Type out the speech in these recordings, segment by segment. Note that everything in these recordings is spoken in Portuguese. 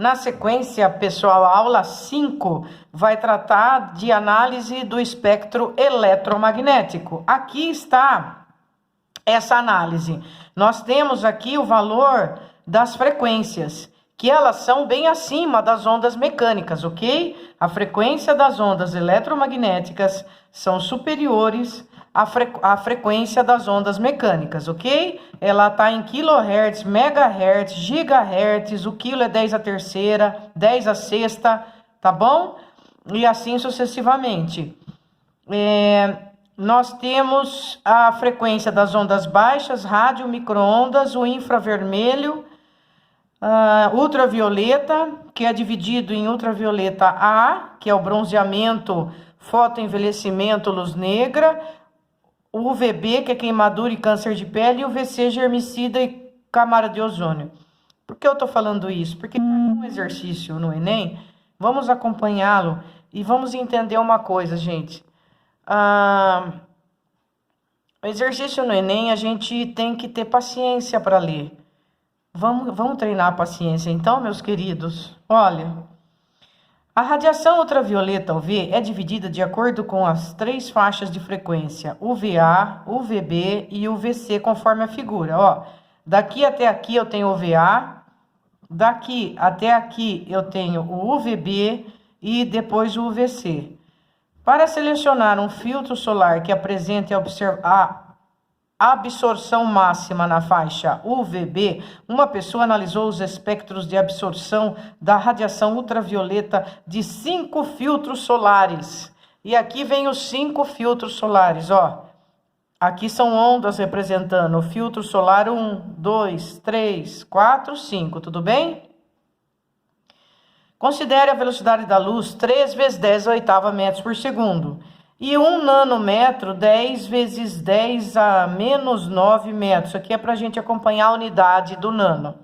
Na sequência, pessoal, a aula 5 vai tratar de análise do espectro eletromagnético. Aqui está essa análise. Nós temos aqui o valor das frequências, que elas são bem acima das ondas mecânicas, ok? A frequência das ondas eletromagnéticas são superiores à frequência das ondas mecânicas, ok? Ela está em kHz, megahertz, gigahertz, o quilo é 10 a terceira, 10 a sexta, tá bom? E assim sucessivamente. Nós temos a frequência das ondas baixas, rádio, micro-ondas, o infravermelho, ultravioleta, que é dividido em ultravioleta A, que é o bronzeamento, fotoenvelhecimento, luz negra, o UVB, que é queimadura e câncer de pele, e o VC, germicida e camada de ozônio. Por que eu estou falando isso? Porque tem um exercício no Enem, vamos acompanhá-lo e vamos entender uma coisa, gente. O exercício no Enem, a gente tem que ter paciência para ler. Vamos treinar a paciência então, meus queridos? Olha, a radiação ultravioleta UV é dividida de acordo com as 3 faixas de frequência, UVA, UVB e UVC, conforme a figura. Ó, daqui até aqui eu tenho UVA, daqui até aqui eu tenho o UVB e depois o UVC. Para selecionar um filtro solar que apresente a absorção máxima na faixa UVB, uma pessoa analisou os espectros de absorção da radiação ultravioleta de 5 filtros solares. E aqui vem os 5 filtros solares, ó. Aqui são ondas representando o filtro solar 1, 2, 3, 4, 5, tudo bem? Considere a velocidade da luz 3 vezes 10 a oitava metros por segundo. E 1 nanômetro, 10 vezes 10 a menos 9 metros. Aqui é para a gente acompanhar a unidade do nano.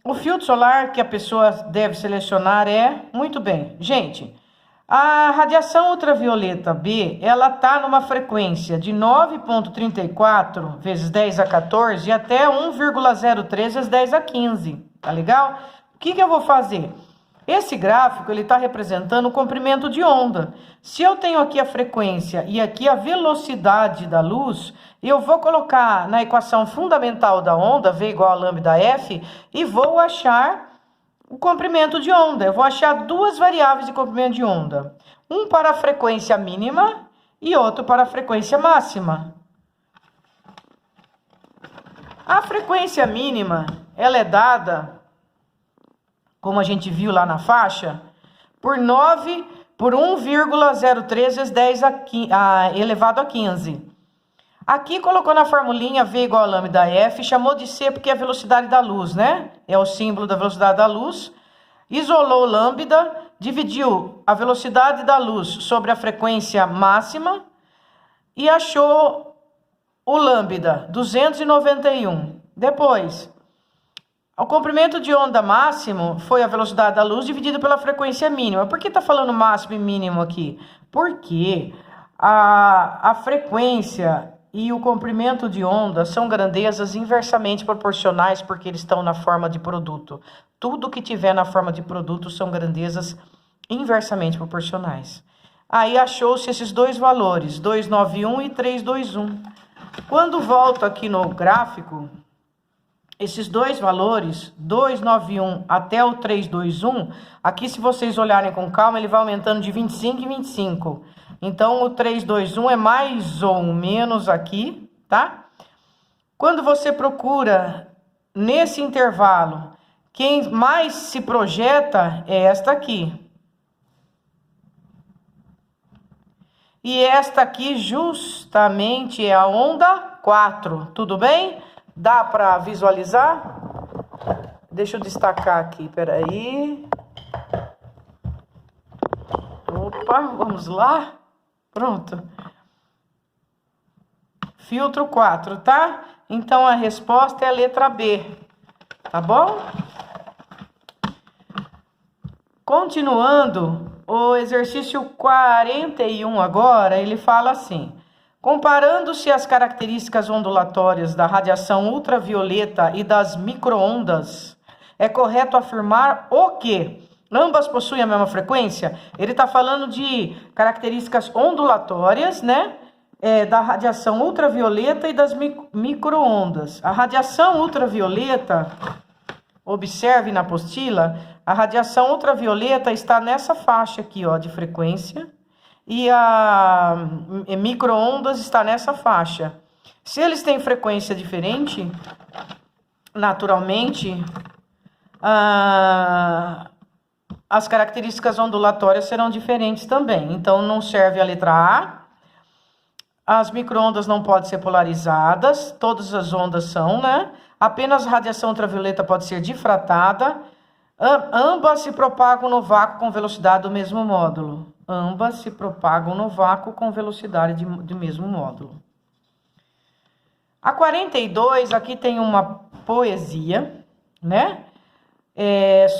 O filtro solar que a pessoa deve selecionar é... Muito bem, gente. A radiação ultravioleta B, ela está numa frequência de 9,34 vezes 10 a 14 até 1,03 vezes 10 a 15. Tá legal? O que eu vou fazer? Esse gráfico, ele está representando o comprimento de onda. Se eu tenho aqui a frequência e aqui a velocidade da luz, eu vou colocar na equação fundamental da onda, V igual a lambda F, e vou achar o comprimento de onda. Eu vou achar 2 variáveis de comprimento de onda. Um para a frequência mínima e outro para a frequência máxima. A frequência mínima, ela é dada, como a gente viu lá na faixa, por 1,03 vezes 10 elevado a 15. Aqui colocou na formulinha V igual a lambda F, chamou de C porque é a velocidade da luz, né? É o símbolo da velocidade da luz. Isolou lambda, dividiu a velocidade da luz sobre a frequência máxima e achou o lambda, 291. Depois, o comprimento de onda máximo foi a velocidade da luz dividido pela frequência mínima. Por que está falando máximo e mínimo aqui? Porque a frequência e o comprimento de onda são grandezas inversamente proporcionais porque eles estão na forma de produto. Tudo que tiver na forma de produto são grandezas inversamente proporcionais. Aí achou-se esses 2 valores, 291 e 321. Quando volto aqui no gráfico, esses 2 valores, 291 até o 321, aqui se vocês olharem com calma, ele vai aumentando de 25 em 25. Então, o 321 é mais ou menos aqui, tá? Quando você procura nesse intervalo, quem mais se projeta é esta aqui. E esta aqui justamente é a onda 4, tudo bem? Dá para visualizar? Deixa eu destacar aqui, peraí. Opa, vamos lá. Pronto. Filtro 4, tá? Então, a resposta é a letra B, tá bom? Continuando, o exercício 41 agora, ele fala assim: comparando-se as características ondulatórias da radiação ultravioleta e das micro-ondas é correto afirmar o quê? Ambas possuem a mesma frequência? Ele está falando de características ondulatórias, né? Da radiação ultravioleta e das micro-ondas. A radiação ultravioleta, observe na apostila, a radiação ultravioleta está nessa faixa aqui, ó, de frequência, e a micro-ondas está nessa faixa. Se eles têm frequência diferente, naturalmente, as características ondulatórias serão diferentes também. Então, não serve a letra A. As micro-ondas não podem ser polarizadas. Todas as ondas são, né? Apenas a radiação ultravioleta pode ser difratada. Ambas se propagam no vácuo com velocidade do mesmo módulo. Ambas se propagam no vácuo com velocidade do mesmo módulo. A 42, aqui tem uma poesia, né?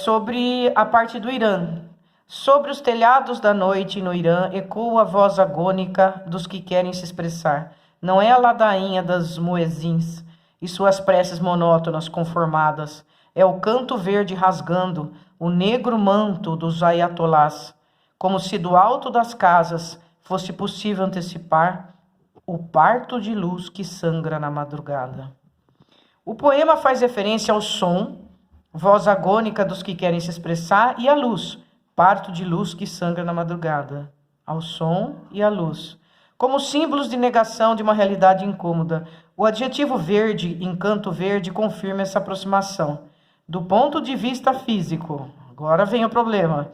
Sobre a parte do Irã. Sobre os telhados da noite no Irã ecoa a voz agônica dos que querem se expressar. Não é a ladainha das muezins e suas preces monótonas conformadas. É o canto verde rasgando o negro manto dos ayatolás, como se do alto das casas fosse possível antecipar o parto de luz que sangra na madrugada. O poema faz referência ao som, voz agônica dos que querem se expressar, e à luz, parto de luz que sangra na madrugada. Ao som e à luz, como símbolos de negação de uma realidade incômoda. O adjetivo verde, encanto verde, confirma essa aproximação. Do ponto de vista físico, agora vem o problema.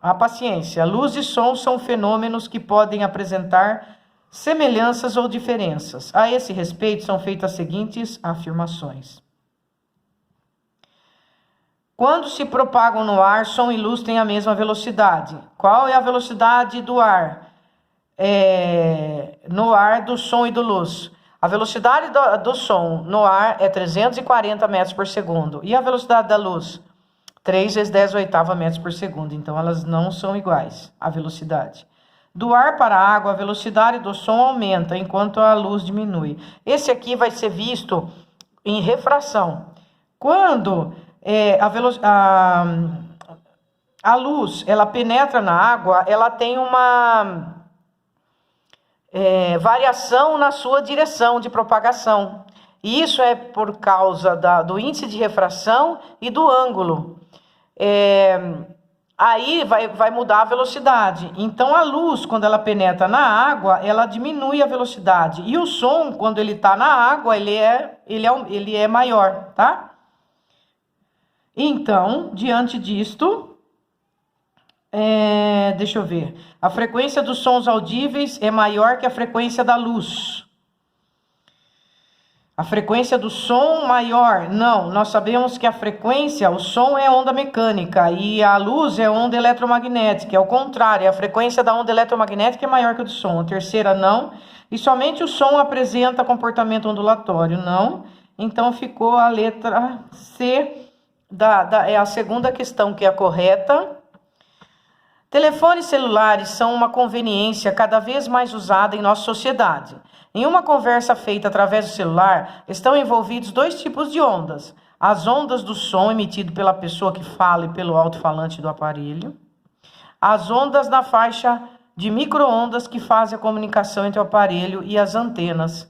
A paciência. Luz e som são fenômenos que podem apresentar semelhanças ou diferenças. A esse respeito são feitas as seguintes afirmações. Quando se propagam no ar, som e luz têm a mesma velocidade. Qual é a velocidade do ar? No ar, do som e do luz. A velocidade do som no ar é 340 metros por segundo. E a velocidade da luz? 3 vezes 10 oitava metros por segundo. Então, elas não são iguais, a velocidade. Do ar para a água, a velocidade do som aumenta, enquanto a luz diminui. Esse aqui vai ser visto em refração. Quando a luz ela penetra na água, ela tem uma variação na sua direção de propagação. E isso é por causa do índice de refração e do ângulo. Aí vai mudar a velocidade. Então, a luz, quando ela penetra na água, ela diminui a velocidade. E o som, quando ele está na água, ele é maior, tá? Então, diante disto, deixa eu ver. A frequência dos sons audíveis é maior que a frequência da luz. A frequência do som maior? Não, nós sabemos que a frequência, o som é onda mecânica e a luz é onda eletromagnética. É o contrário, a frequência da onda eletromagnética é maior que a do som. A terceira, não. E somente o som apresenta comportamento ondulatório, não. Então, ficou a letra C. É a segunda questão que é a correta. Telefones celulares são uma conveniência cada vez mais usada em nossa sociedade. Em uma conversa feita através do celular, estão envolvidos dois tipos de ondas. As ondas do som emitido pela pessoa que fala e pelo alto-falante do aparelho. As ondas na faixa de micro-ondas que fazem a comunicação entre o aparelho e as antenas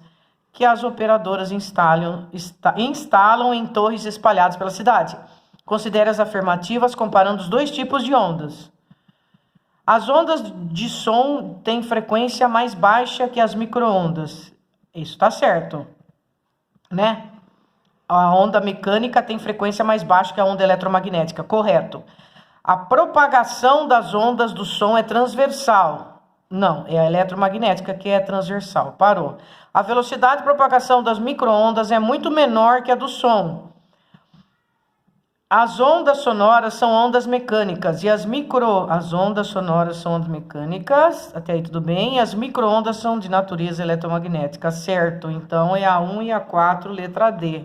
que as operadoras instalam em torres espalhadas pela cidade. Considere as afirmativas comparando os dois tipos de ondas. As ondas de som têm frequência mais baixa que as micro-ondas. Isso está certo, né? A onda mecânica tem frequência mais baixa que a onda eletromagnética. Correto. A propagação das ondas do som é transversal. Não, é a eletromagnética que é transversal. Parou. A velocidade de propagação das micro-ondas é muito menor que a do som. As ondas sonoras são ondas mecânicas e as ondas sonoras são ondas mecânicas, até aí tudo bem, e as micro-ondas são de natureza eletromagnética, certo? Então é a 1 e a 4, letra D.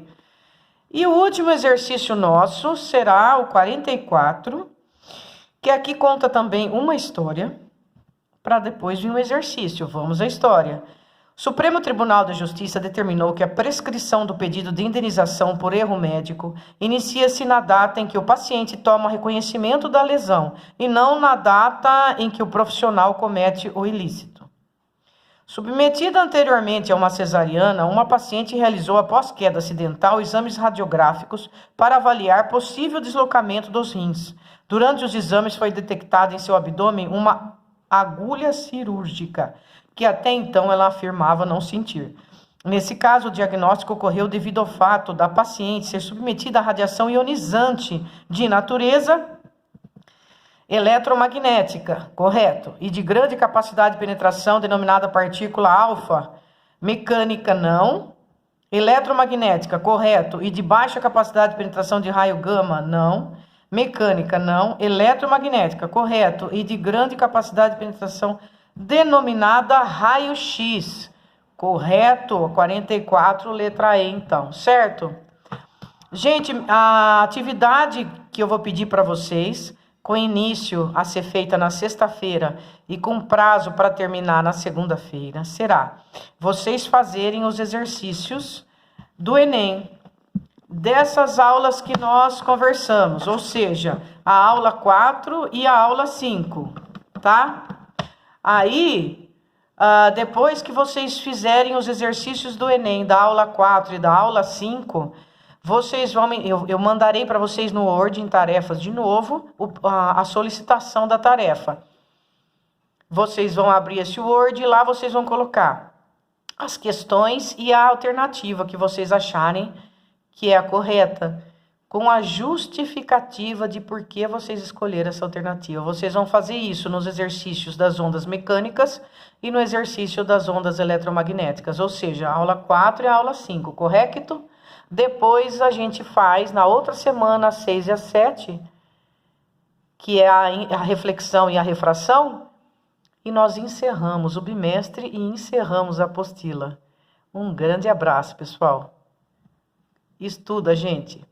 E o último exercício nosso será o 44, que aqui conta também uma história, para depois vir um exercício. Vamos à história. Supremo Tribunal de Justiça determinou que a prescrição do pedido de indenização por erro médico inicia-se na data em que o paciente toma reconhecimento da lesão e não na data em que o profissional comete o ilícito. Submetida anteriormente a uma cesariana, uma paciente realizou após queda acidental exames radiográficos para avaliar possível deslocamento dos rins. Durante os exames foi detectada em seu abdômen uma agulha cirúrgica, que até então ela afirmava não sentir. Nesse caso, o diagnóstico ocorreu devido ao fato da paciente ser submetida à radiação ionizante de natureza eletromagnética, correto, e de grande capacidade de penetração, denominada partícula alfa, mecânica não, eletromagnética, correto, e de baixa capacidade de penetração de raio gama, não, mecânica não, eletromagnética, correto, e de grande capacidade de penetração, denominada raio-x, correto, 44, letra E, então, certo? Gente, a atividade que eu vou pedir para vocês, com início a ser feita na sexta-feira e com prazo para terminar na segunda-feira, será vocês fazerem os exercícios do Enem, dessas aulas que nós conversamos, ou seja, a aula 4 e a aula 5, tá? Aí, depois que vocês fizerem os exercícios do Enem, da aula 4 e da aula 5, vocês vão, eu mandarei para vocês no Word em tarefas de novo a solicitação da tarefa. Vocês vão abrir esse Word e lá vocês vão colocar as questões e a alternativa que vocês acharem que é a correta, com a justificativa de por que vocês escolheram essa alternativa. Vocês vão fazer isso nos exercícios das ondas mecânicas e no exercício das ondas eletromagnéticas, ou seja, a aula 4 e a aula 5, correto? Depois a gente faz, na outra semana, às 6 e às 7, que é a reflexão e a refração, e nós encerramos o bimestre e encerramos a apostila. Um grande abraço, pessoal. Estuda, gente.